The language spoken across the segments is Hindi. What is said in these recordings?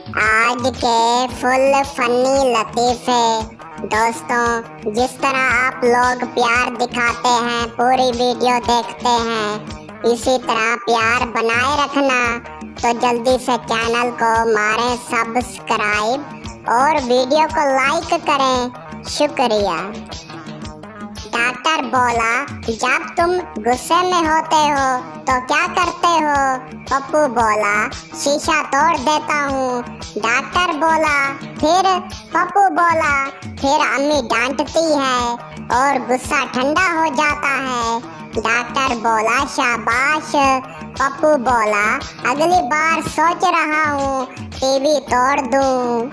आज के फुल फनी लतीफे। दोस्तों, जिस तरह आप लोग प्यार दिखाते हैं, पूरी वीडियो देखते हैं, इसी तरह प्यार बनाए रखना। तो जल्दी से चैनल को मारें सब्सक्राइब और वीडियो को लाइक करें। शुक्रिया। डॉक्टर बोला, जब तुम गुस्से में होते हो तो क्या करते हो? पप्पू बोला, शीशा तोड़ देता हूँ। डॉक्टर बोला, फिर? पप्पू बोला, फिर अम्मी डांटती है और गुस्सा ठंडा हो जाता है। डॉक्टर बोला, शाबाश। पप्पू बोला, अगली बार सोच रहा हूँ टीवी तोड़ दूँ।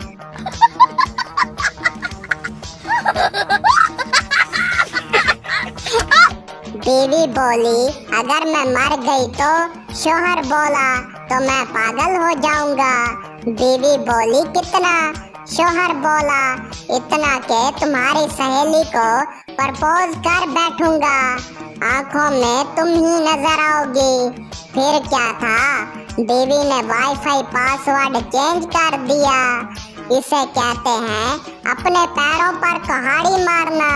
बीवी बोली, अगर मैं मर गई तो? शोहर बोला, तो मैं पागल हो जाऊंगा। बीवी बोली, कितना? शोहर बोला, इतना के तुम्हारी सहेली को प्रपोज कर बैठूंगा। आंखों में तुम ही नजर आओगी। फिर क्या था? बीवी ने वाईफाई पासवर्ड चेंज कर दिया। इसे कहते हैं अपने पैरों पर कुल्हाड़ी मारना।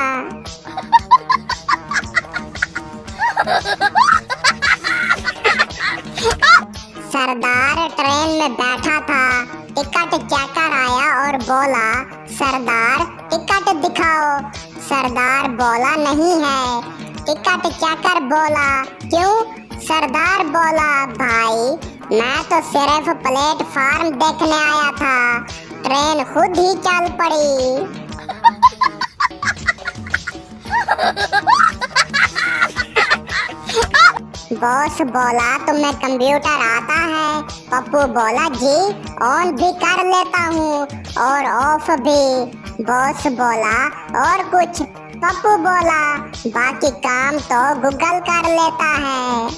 सरदार ट्रेन में बैठा था। टिकट चेकर आया और बोला, सरदार टिकट दिखाओ। सरदार बोला, नहीं है। टिकट चेकर बोला, क्यों? सरदार बोला, भाई मैं तो सिर्फ प्लेटफार्म देखने आया था, ट्रेन खुद ही चल पड़ी। बॉस बोला, तुम्हें कंप्यूटर आता है? पप्पू बोला, जी ऑन भी कर लेता हूँ और ऑफ भी। बॉस बोला, और कुछ? पप्पू बोला, बाकी काम तो गूगल कर लेता है।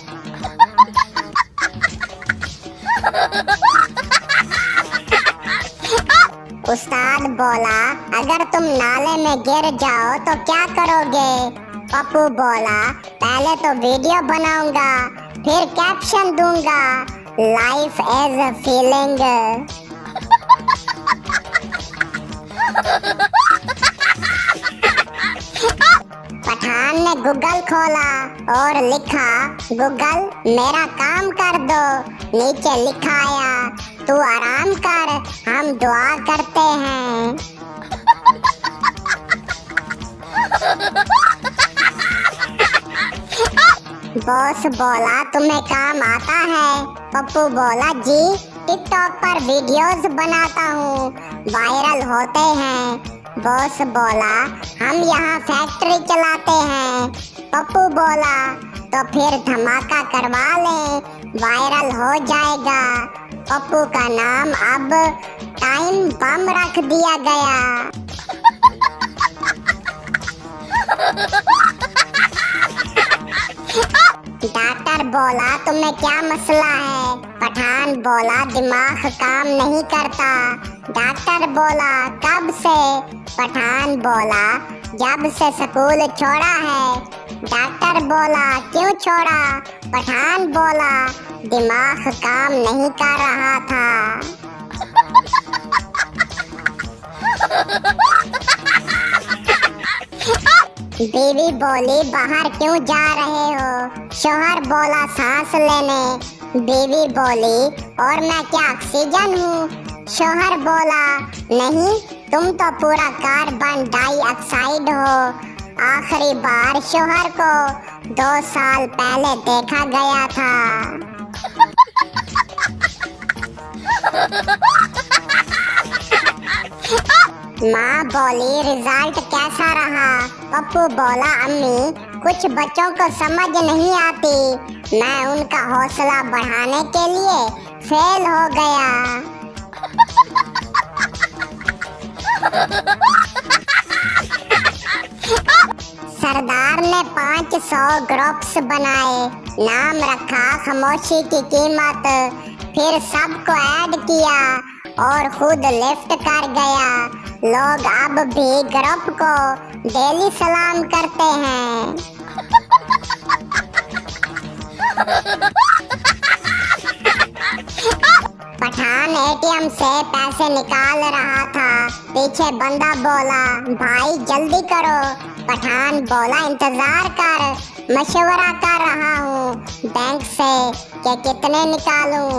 उस्ताद बोला, अगर तुम नाले में गिर जाओ तो क्या करोगे? पप्पू बोला, पहले तो वीडियो बनाऊंगा, फिर कैप्शन दूंगा, life as a feeling. Pathan ने गूगल खोला और लिखा, गूगल मेरा काम कर दो। नीचे लिखा आया, तू आराम कर, हम दुआ करते हैं। बॉस बोला, तुम्हें काम आता है? पप्पू बोला, जी टिकटॉक पर वीडियोस बनाता हूँ, वायरल होते हैं। बॉस बोला, हम यहाँ फैक्ट्री चलाते हैं। पप्पू बोला, तो फिर धमाका करवा लें, वायरल हो जाएगा। पप्पू का नाम अब टाइम बम रख दिया गया। डॉक्टर बोला, तुम्हें क्या मसला है? पठान बोला, दिमाग काम नहीं करता। डॉक्टर बोला, कब से? पठान बोला, जब से स्कूल छोड़ा है। डॉक्टर बोला, क्यों छोड़ा? पठान बोला, दिमाग काम नहीं कर रहा था। बीवी बोली, बाहर क्यों जा रहे हो? शोहर बोला, सांस लेने। बीवी बोली, और मैं क्या ऑक्सीजन हूँ? शोहर बोला, नहीं, तुम तो पूरा कार्बन डाइऑक्साइड हो। आखिरी बार शोहर को 2 साल पहले देखा गया था। माँ बोली, रिजल्ट कैसा रहा? पप्पू बोला, अम्मी कुछ बच्चों को समझ नहीं आती, मैं उनका हौसला बढ़ाने के लिए फेल हो गया। सरदार ने 500 ग्रुप्स बनाए, नाम रखा खामोशी की कीमत। फिर सबको ऐड किया और खुद लिफ्ट कर गया। लोग अब भी ग्रुप को डेली सलाम करते हैं। पठान एटीएम से पैसे निकाल रहा था। पीछे बंदा बोला, भाई जल्दी करो। पठान बोला, इंतजार कर, मशवरा कर रहा हूँ बैंक से कि कितने निकालूं।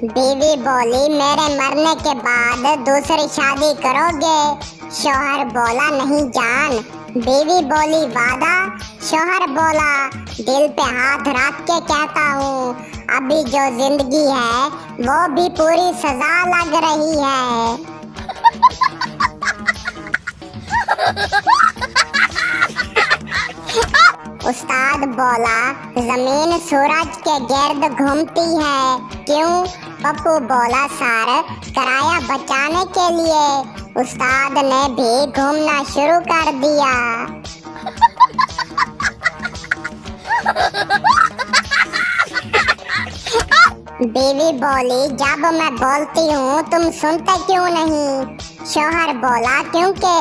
बीवी बोली, मेरे मरने के बाद दूसरी शादी करोगे? शौहर बोला, नहीं जान। बीवी बोली, वादा? शौहर बोला, दिल पे हाथ रख के कहता हूँ, अभी जो जिंदगी है वो भी पूरी सजा लग रही है। उस्ताद बोला, जमीन सूरज के गिर्द घूमती है, क्यों? पप्पू बोला, सर किराया बचाने के लिए। उस्ताद ने भी घूमना शुरू कर दिया। बीवी बोली, जब मैं बोलती हूँ तुम सुनते क्यों नहीं? शौहर बोला, क्योंकि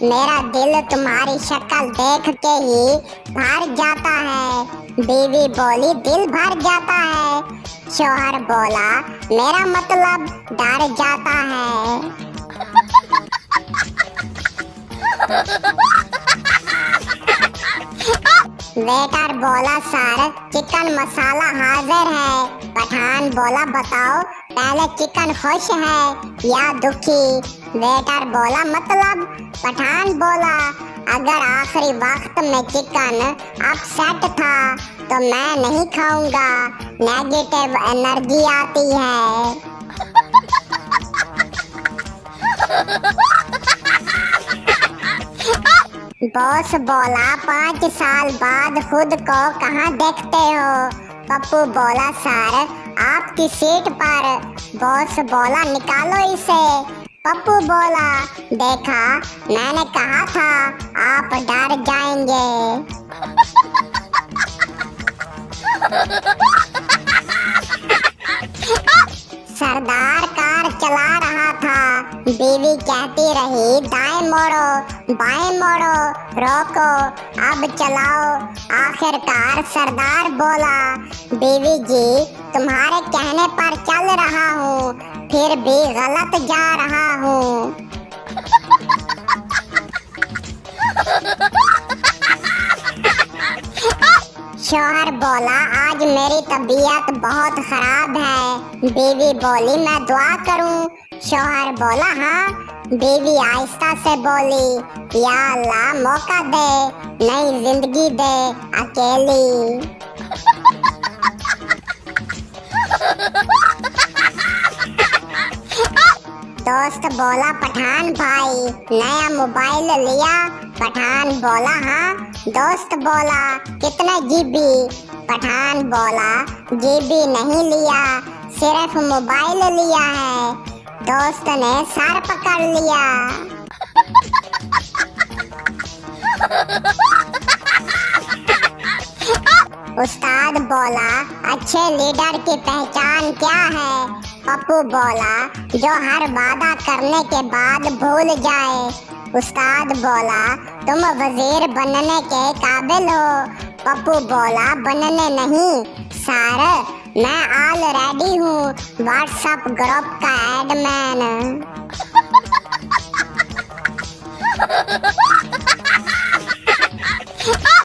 मेरा दिल तुम्हारी शक्ल देख के ही भर जाता है। बीवी बोली, दिल भर जाता है? शौहर बोला, मेरा मतलब डर जाता है। वेटर बोला, सर चिकन मसाला हाजिर है। पठान बोला, बताओ पहले चिकन खुश है या दुखी? वेटर बोला, मतलब? पठान बोला, अगर आखिरी वक्त में चिकन अपसेट था तो मैं नहीं खाऊंगा, नेगेटिव एनर्जी आती है। बॉस बोला, 5 साल बाद खुद को कहाँ देखते हो? पप्पू बोला, सर आपकी सीट पर। बॉस बोला, निकालो इसे। पप्पू बोला, देखा मैंने कहा था आप डर जाएंगे। सरदार कार चला रहा था। बीवी कहती रही, दाएं मोड़ो बाएं मोड़ो, रोको अब चलाओ। आखिरकार सरदार बोला, बीवी जी तुम्हारे कहने पर चल रहा हूँ, फिर भी गलत जा रहा हूँ। शौहर बोला, आज मेरी तबीयत बहुत खराब है। बीवी बोली, मैं दुआ करूं? शौहर बोला, हाँ। बीवी आहिस्ता से बोली, या अल्लाह मौका दे, नई जिंदगी दे अकेली। दोस्त बोला, पठान भाई नया मोबाइल लिया? पठान बोला, हाँ। दोस्त बोला, कितने जीबी? पठान बोला, जीबी नहीं लिया, सिर्फ मोबाइल लिया है। दोस्त ने सर पकड़ लिया। उस्ताद बोला, अच्छे लीडर की पहचान क्या है? पप्पू बोला, जो हर वादा करने के बाद भूल जाए। उस्ताद बोला, तुम वजीर बनने के काबिल हो। पप्पू बोला, बनने नहीं सर, मैं ऑलरेडी हूँ व्हाट्सएप ग्रुप का एडमिन।